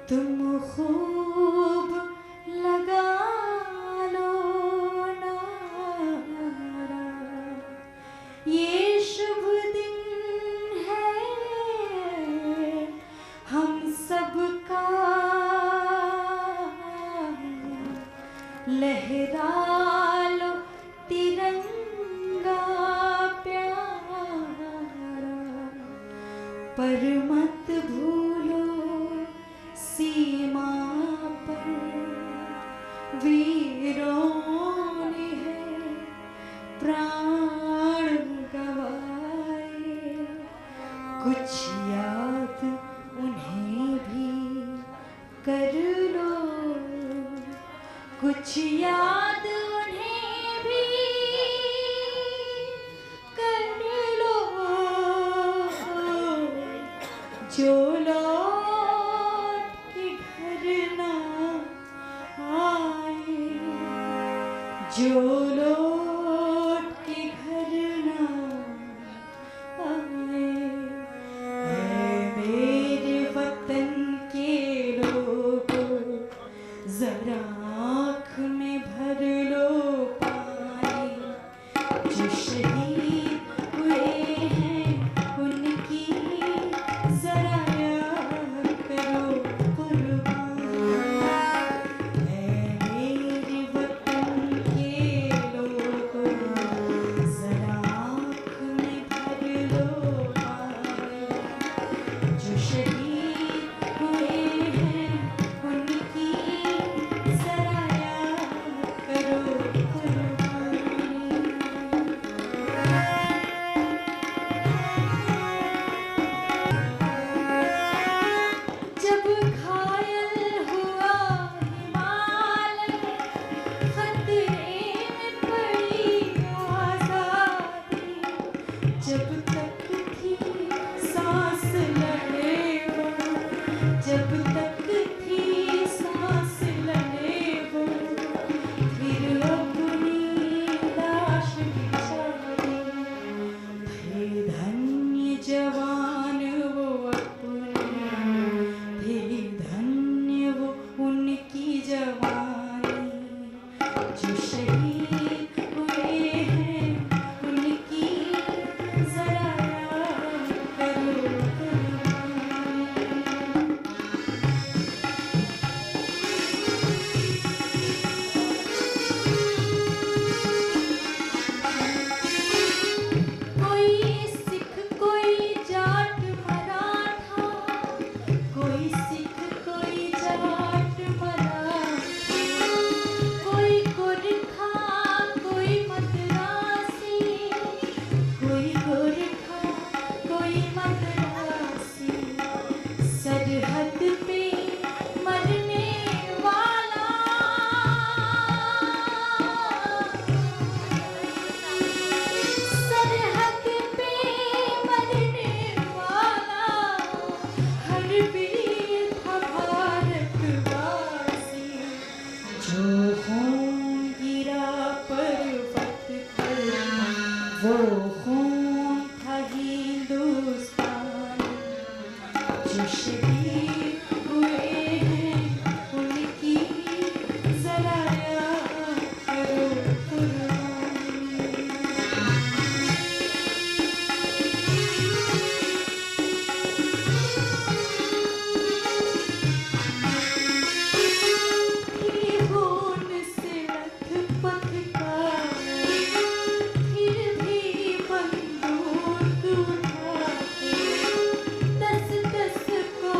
तुम खूब लगा लो नारा, ये शुभ दिन है हम सबका, लहरा लो तिरंगा प्यारा, पर मत भूलो सीमा पर वीरों ने है प्राण गवाए, कुछ याद उन्हें भी कर लो, कुछ याद उन्हें भी कर लो, जो लौट के घर ना आए, जो लौट के घर ना आए। ऐ मेरे वतन के लोगों, जरा आँख में भर लो पानी, जो शहीद हुए हैं उनकी जरा याद करो कुर्बानी। ऐ मेरे वतन के लोगों, जरा आँख में भर लो पानी, जो शहीद हुए हैं उनकी जरा याद करो कुर्बानी। जब घायल हुआ हिमालय, खतरे में पड़ी आजादी, जब तक थी सांस लड़े वो, जब तक थी सांस लड़े वो, फिर अपनी लाश बिछाई। थे धन्य जवान वो अपने, थे धन्य वो उनकी जवानी, जो शहीद हुए हैं उनकी जरा याद करो कुर्बानी। कोई सिख कोई जाट मराठा, कोई सिख कोई जाट मराठा, कोई गोरखा कोई मद्रासी, कोई गोरखा कोई मद्रासी, सरहद पे मरने वाला, सरहद पे मरने वाला, हर वीर था भारतवासी, जो खून गिरा पर्वत पर वो खून था हिंदुस्तानी, जो शहीद हुए हैं उनकी जरा याद करो कुर्बानी। फिर खून से लथपथ का, फिर भी बंदूक उठा के, 10-10 को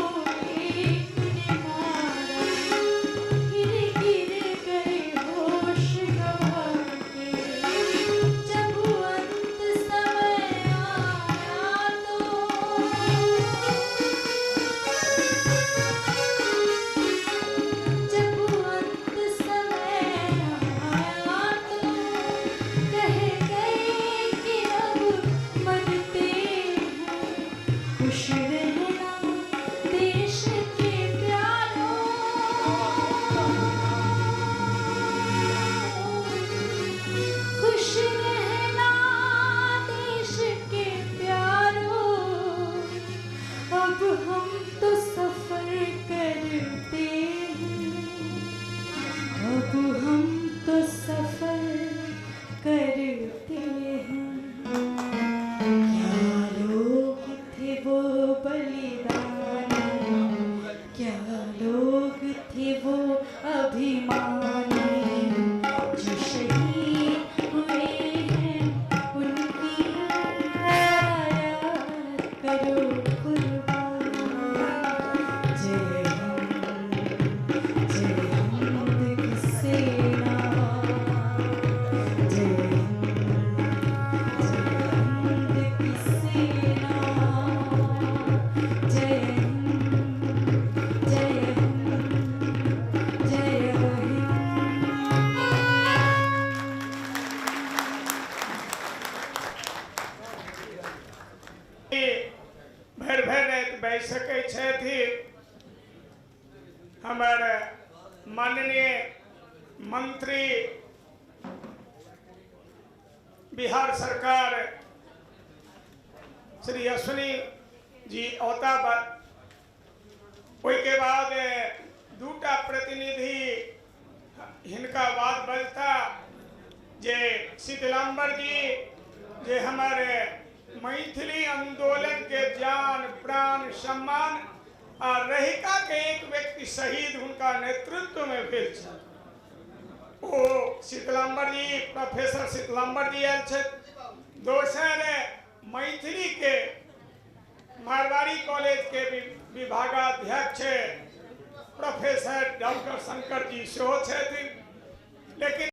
कह सकै छथि हमर माननीय मंत्री बिहार सरकार श्री अश्विनी जी औता के बाद दूटा प्रतिनिधि हिनका बाद बजता जे शीतलाम्बर जी जे हमारे मैथिली आंदोलन के जान प्राण सम्मान आ रहिका के एक व्यक्ति शहीद उनका नेतृत्व में भेल छल। ओ शीतलाम्बर जी प्रोफेसर शीतलाम्बर जी आयल छथि। दोसर मैथिली के मारवाड़ी कॉलेज के विभागाध्यक्ष प्रोफेसर डॉक्टर शंकर जी सेहो छथि। लेकिन